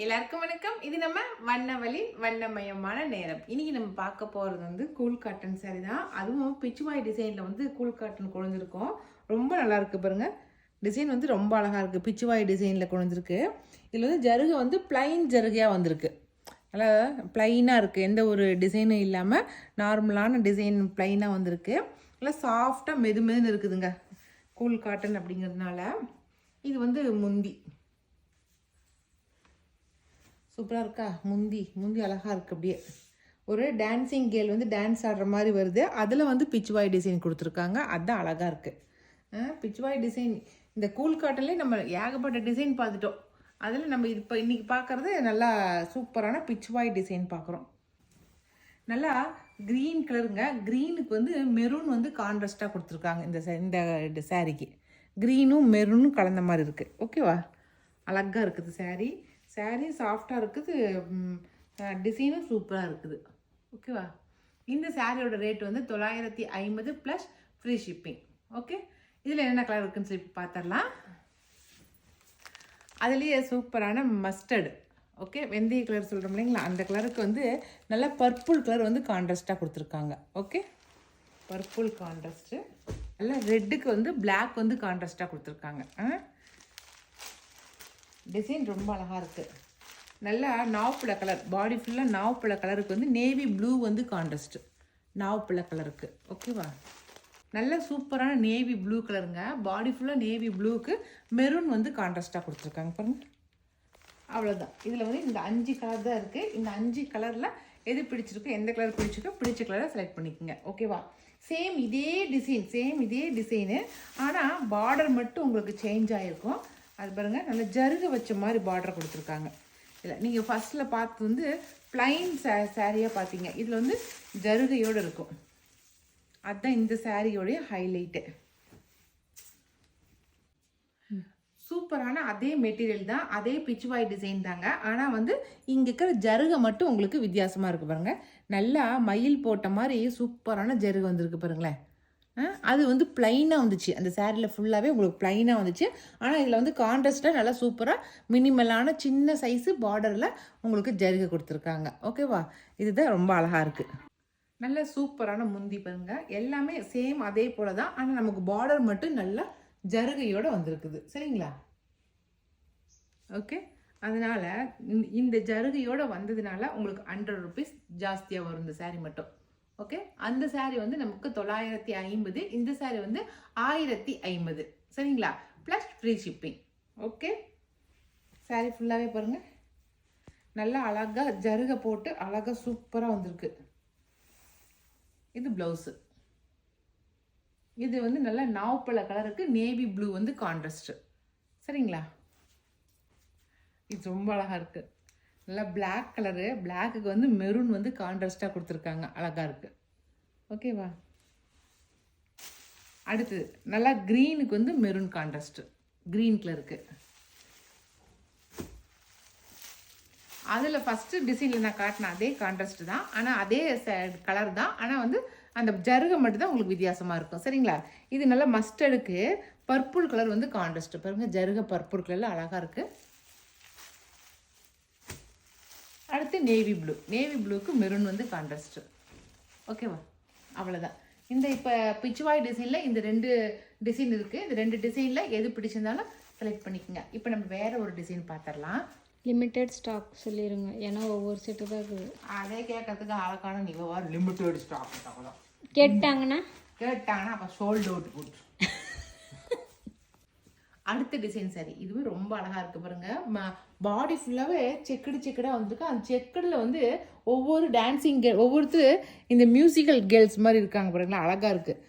எல்லாருக்கும் வணக்கம். இது நம்ம வண்ணவழி வண்ணமயமான நேரம். இன்னைக்கு நம்ம பார்க்க போறது வந்து கூல் காட்டன் சாரி தான். அதுவும் பிச்சுவாய் டிசைன்ல வந்து கூல் காட்டன் கொழுந்திருக்கோம். ரொம்ப நல்லா இருக்கு பாருங்க. டிசைன் வந்து ரொம்ப அழகா இருக்கு. பிச்சுவாய் டிசைன்ல கொழுந்திருக்கு. இதுல வந்து ஜருகை வந்து பிளைன் ஜருகையா வந்திருக்கு. நல்லா பிளைனா இருக்கு. எந்த ஒரு டிசைனும் இல்லாம நார்மலான டிசைன் பிளைனா வந்திருக்கு. நல்லா சாஃப்டா மெதுமெதுன்னு இருக்குதுங்க. கூல் காட்டன் அப்படிங்கிறதுனால இது வந்து முந்தி சூப்பராக இருக்கா. முந்தி அழகாக இருக்குது. அப்படியே ஒரு டான்ஸிங் கேர்ள் வந்து டான்ஸ் ஆடுற மாதிரி வருது. அதில் வந்து பிச்சுவாய் டிசைன் கொடுத்துருக்காங்க. அதுதான் அழகாக இருக்குது. பிச்சுவாய் டிசைன் இந்த கூல் காட்டன்லேயே நம்ம ஏகப்பட்ட டிசைன் பார்த்துட்டோம். அதில் நம்ம இப்போ இன்றைக்கி பார்க்குறது நல்லா சூப்பரான பிச்சுவாய் டிசைன் பார்க்குறோம். நல்லா க்ரீன் கலருங்க. க்ரீனுக்கு வந்து மெரூன் வந்து கான்ட்ராஸ்டாக கொடுத்துருக்காங்க. இந்த சாரீக்கு க்ரீனும் மெரூனும் கலந்த மாதிரி இருக்குது. ஓகேவா, அழகாக இருக்குது சாரீ. சாரீ சாஃப்டாக இருக்குது. டிசைனும் சூப்பராக இருக்குது. ஓகேவா, இந்த சாரியோட ரேட் வந்து 950 ப்ளஸ் ஃப்ரீ ஷிப்பிங். ஓகே, இதில் என்னென்ன கலர் இருக்குன்னு சொல்லி பார்த்துடலாம். அதுலேயே சூப்பரான மஸ்டர்டு, ஓகே, வெந்தய கலர் சொல்கிறோம் இல்லைங்களா, அந்த கலருக்கு வந்து நல்லா பர்பிள் கலர் வந்து கான்ட்ராஸ்டாக கொடுத்துருக்காங்க. Okay, purple contrast. நல்லா ரெட்டுக்கு வந்து பிளாக் வந்து கான்ட்ராஸ்டாக கொடுத்துருக்காங்க. டிசைன் ரொம்ப அழகாக இருக்குது. நல்லா நாவப்பழ கலர், பாடி ஃபுல்லாக நாவப்பழ கலருக்கு வந்து நேவி ப்ளூ வந்து கான்ட்ராஸ்ட்டு நாவப்பழ கலருக்கு. ஓகேவா, நல்ல சூப்பரான நேவி ப்ளூ கலருங்க. பாடி ஃபுல்லாக நேவி ப்ளூக்கு மெரூன் வந்து கான்ட்ராஸ்டாக கொடுத்துருக்காங்க பாருங்கள். அவ்வளோதான். இதில் வந்து இந்த 5 கலர் தான் இருக்குது. இந்த 5 கலரில் எது பிடிச்சிருக்கோ, எந்த கலர் பிடிச்சிருக்கோ பிடிச்ச கலரை செலக்ட் பண்ணிக்கோங்க. ஓகேவா, சேம் இதே டிசைனு, ஆனால் பார்டர் மட்டும் உங்களுக்கு சேஞ்ச் ஆகிருக்கும். அது பாருங்கள், நல்லா ஜருகை வச்ச மாதிரி பார்டர் கொடுத்துருக்காங்க. இல்லை, நீங்கள் ஃபஸ்ட்டில் பார்த்து வந்து பிளைன் சாரியாக பார்த்தீங்க. இதில் வந்து ஜருகையோடு இருக்கும். அதுதான் இந்த சாரியோடைய ஹைலைட்டு. சூப்பரான அதே மெட்டீரியல் தான், அதே பிச்சுவாய் டிசைன் தாங்க. ஆனால் வந்து இங்கே இருக்கிற ஜருகை மட்டும் உங்களுக்கு வித்தியாசமாக இருக்குது பாருங்கள். நல்லா மயில் போட்ட மாதிரி சூப்பரான ஜருகை வந்திருக்கு பாருங்களேன். அது வந்து ப்ளைனாக வந்துச்சு. அந்த சாரியில் ஃபுல்லாகவே உங்களுக்கு ப்ளைனாக வந்துச்சு. ஆனால் இதில் வந்து கான்ட்ராஸ்ட்டாக நல்லா சூப்பராக மினிமலான சின்ன சைஸு பார்டரில் உங்களுக்கு ஜருகை கொடுத்துருக்காங்க. ஓகேவா, இதுதான் ரொம்ப அழகாக இருக்குது. நல்ல சூப்பரான முந்தி பாருங்க. எல்லாமே சேம் அதே போல் தான், ஆனால் நமக்கு பார்டர் மட்டும் நல்லா ஜருகையோடு வந்திருக்குது. சரிங்களா, ஓகே. அதனால் இந்த ஜருகையோடு வந்ததுனால உங்களுக்கு 100 ருபீஸ் ஜாஸ்தியாக வரும் இந்த சாரீ மட்டும். ஓகே, அந்த சாரீ வந்து நமக்கு 950, இந்த சாரீ வந்து 1050. சரிங்களா, plus free shipping. Okay, sari ஃபுல்லாகவே பாருங்கள், நல்லா அழகாக ஜருகை போட்டு அழகாக சூப்பராக வந்திருக்கு. இது ப்ளவுஸு. இது வந்து நல்லா நாவப்பழ கலருக்கு நேவி ப்ளூ வந்து கான்ட்ராஸ்ட்டு. சரிங்களா, இது ரொம்ப அழகாக இருக்குது. நல்லா பிளாக் கலரு, பிளாக்குக்கு வந்து மெரூன் வந்து கான்ட்ராஸ்டாக கொடுத்துருக்காங்க. அழகாக இருக்குது. ஓகேவா, அடுத்து நல்லா க்ரீனுக்கு வந்து மெரூன் கான்ட்ராஸ்ட்டு, க்ரீன் கலருக்கு. அதில் ஃபஸ்ட்டு டிசைனில் நான் காட்டின அதே கான்ட்ராஸ்ட்டு தான், ஆனால் அதே கலர் தான், ஆனால் வந்து அந்த ஜருகை மட்டும் தான் உங்களுக்கு வித்தியாசமாக இருக்கும். சரிங்களா, இது நல்லா மஸ்டர்டுக்கு பர்பிள் கலர் வந்து கான்ட்ராஸ்ட்டு பாருங்கள். ஜருகை பர்பிள் கலரில் அழகாக இருக்குது. அடுத்து நேவி ப்ளூக்கு மெரூன் வந்து கான்ட்ராஸ்ட்டு. ஓகேவா, அவ்வளோதான். இந்த இப்போ பிச்சுவாய் டிசைனில் இந்த 2 டிசைன் இருக்குது. இந்த 2 டிசைனில் எது பிடிச்சிருந்தாலும் செலக்ட் பண்ணிக்கோங்க. இப்போ நம்ம வேறு ஒரு டிசைன் பார்த்துடலாம். லிமிட்டெட் ஸ்டாக் சொல்லிடுங்க, ஏன்னா ஒவ்வொரு செட்டு தான் இருக்குது. அதே கேட்கறதுக்கு ஆளுக்கான நீங்கள் லிமிட்டட் ஸ்டாக் தான் கேட்டாங்கன்னா அப்போ சோல்ட் அவுட் குட். அடுத்த டிசைன் சாரி, இதுவே ரொம்ப அழகாக இருக்குது பாருங்கள். பாடி ஃபுல்லாகவே செக்கடாக வந்திருக்கு. அந்த செக்கடில் வந்து ஒவ்வொரு டான்ஸிங் கேர்ள், ஒவ்வொருத்தர் இந்த மியூசிக்கல் கேர்ள்ஸ் மாதிரி இருக்காங்க பாருங்களா. அழகாக இருக்குது.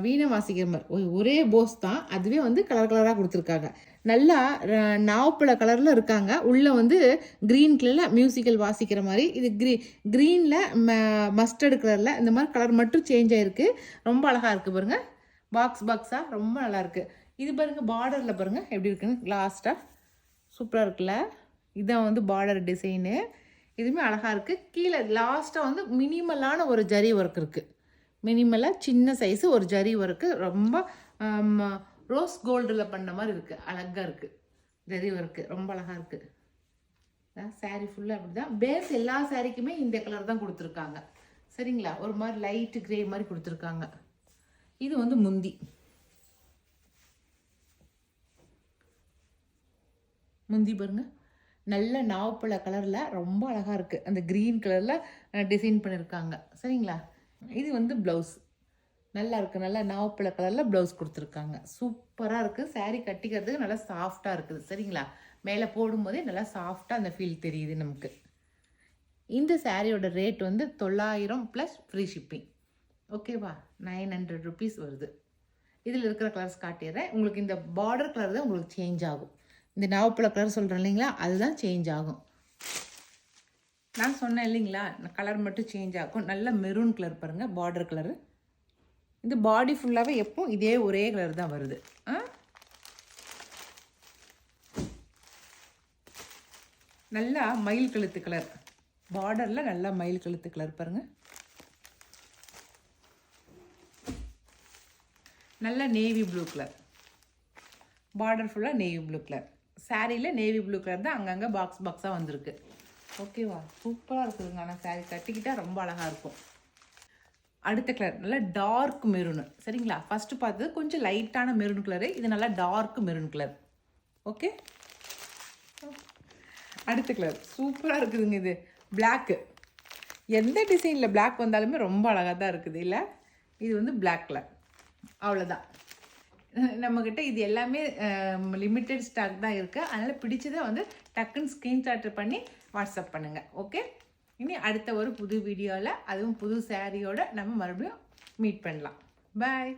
வீணை வாசிக்கிற மாதிரி ஒரே போஸ் தான், அதுவே வந்து கலர் கலராக கொடுத்துருக்காங்க. நல்லா நாவப்பழ கலரில் இருக்காங்க. உள்ளே வந்து க்ரீன் கலரில் மியூசிக்கல் வாசிக்கிற மாதிரி. இது க்ரீனில் மஸ்டர்டு கலரில் இந்த மாதிரி கலர் மட்டும் சேஞ்ச் ஆகிருக்கு. ரொம்ப அழகாக இருக்குது பாருங்கள். பாக்ஸாக ரொம்ப நல்லாயிருக்கு. இது பாருங்கள், பார்டரில் பாருங்கள் எப்படி இருக்குன்னு. லாஸ்ட்டாக சூப்பராக இருக்குல்ல. இதுதான் வந்து பார்டர் டிசைனு. இதுவுமே அழகாக இருக்குது. கீழே லாஸ்ட்டாக வந்து மினிமலான ஒரு ஜரி ஒர்க் இருக்குது. மினிமலாக சின்ன சைஸு ஒரு ஜரி ஒர்க்கு. ரொம்ப ரோஸ் கோல்டில் பண்ண மாதிரி இருக்குது. அழகாக இருக்குது ஜரி ஒர்க்கு. ரொம்ப அழகாக இருக்குது. saree ஃபுல்லாக அப்படி தான். பேஸ் எல்லா சாரீக்குமே இந்த கலர் தான் கொடுத்துருக்காங்க. சரிங்களா? ஒரு மாதிரி லைட் கிரே மாதிரி கொடுத்துருக்காங்க. இது வந்து முந்தி. முந்தி பாருங்க, நல்ல நாவப்பழ கலரில் ரொம்ப அழகாக இருக்குது. அந்த க்ரீன் கலரில் டிசைன் பண்ணியிருக்காங்க. சரிங்களா? இது வந்து ப்ளவுஸ். நல்லா இருக்குது, நல்லா நாவப்பழ கலரில் ப்ளவுஸ் கொடுத்துருக்காங்க. சூப்பராக இருக்குது. saree கட்டிக்கிறதுக்கு நல்லா சாஃப்டாக இருக்குது. சரிங்களா? மேலே போடும்போதே நல்லா சாஃப்டாக அந்த ஃபீல் தெரியுது நமக்கு. இந்த சாரியோட ரேட் வந்து 900 ப்ளஸ் ஃப்ரீ ஷிப்பிங். ஓகேவா? 900 ருபீஸ் வருது. இதில் இருக்கிற கலர்ஸ் காட்டிடுறேன். உங்களுக்கு இந்த பார்டர் கலர் தான் உங்களுக்கு சேஞ்ச் ஆகும். இந்த நாவப்பழ கலர் சொல்கிறேன் இல்லைங்களா, அதுதான் சேஞ்ச் ஆகும். நான் சொன்னேன் இல்லைங்களா, கலர் மட்டும் சேஞ்ச் ஆகும். நல்ல மெரூன் கலர் பாருங்கள், பார்டர் கலரு. இந்த பாடி ஃபுல்லாகவே எப்போ இதே ஒரே கலர் தான் வருது. நல்லா மயில் கழுத்து கலர், பார்டரில் நல்லா மயில் கழுத்து கலர் பாருங்கள். நல்ல நேவி ப்ளூ கலர், பார்டர் ஃபுல்லாக நேவி ப்ளூ கலர். சாரியில் நேவி ப்ளூ கலர் தான் அங்கங்கே பாக்ஸாக வந்திருக்கு. ஓகேவா? சூப்பராக இருக்குதுங்க. ஆனால் சாரி கட்டிக்கிட்டால் ரொம்ப அழகாக இருக்கும். அடுத்த கலர் நல்லா டார்க் மெரூனு. சரிங்களா? ஃபஸ்ட்டு பார்த்தது கொஞ்சம் லைட்டான மெரூன் கலரு, இது நல்லா டார்க் மெரூன் கலர். ஓகே, அடுத்த கலர் சூப்பராக இருக்குதுங்க. இது பிளாக்கு. எந்த டிசைனில் பிளாக் வந்தாலுமே ரொம்ப அழகாக தான் இருக்குது இல்லை? இது வந்து பிளாக் கலர். அவ்வளோதான். நம்மக்கிட்ட இது எல்லாமே லிமிட்டெட் ஸ்டாக் தான் இருக்குது. அதனால் பிடிச்சதை வந்து டக்குன்னு ஸ்க்ரீன்ஷாட் பண்ணி வாட்ஸ்அப் பண்ணுங்கள். ஓகே, இனி அடுத்த ஒரு புது வீடியோவில், அதுவும் புது சாரியோட நம்ம மறுபடியும் மீட் பண்ணலாம். பாய்.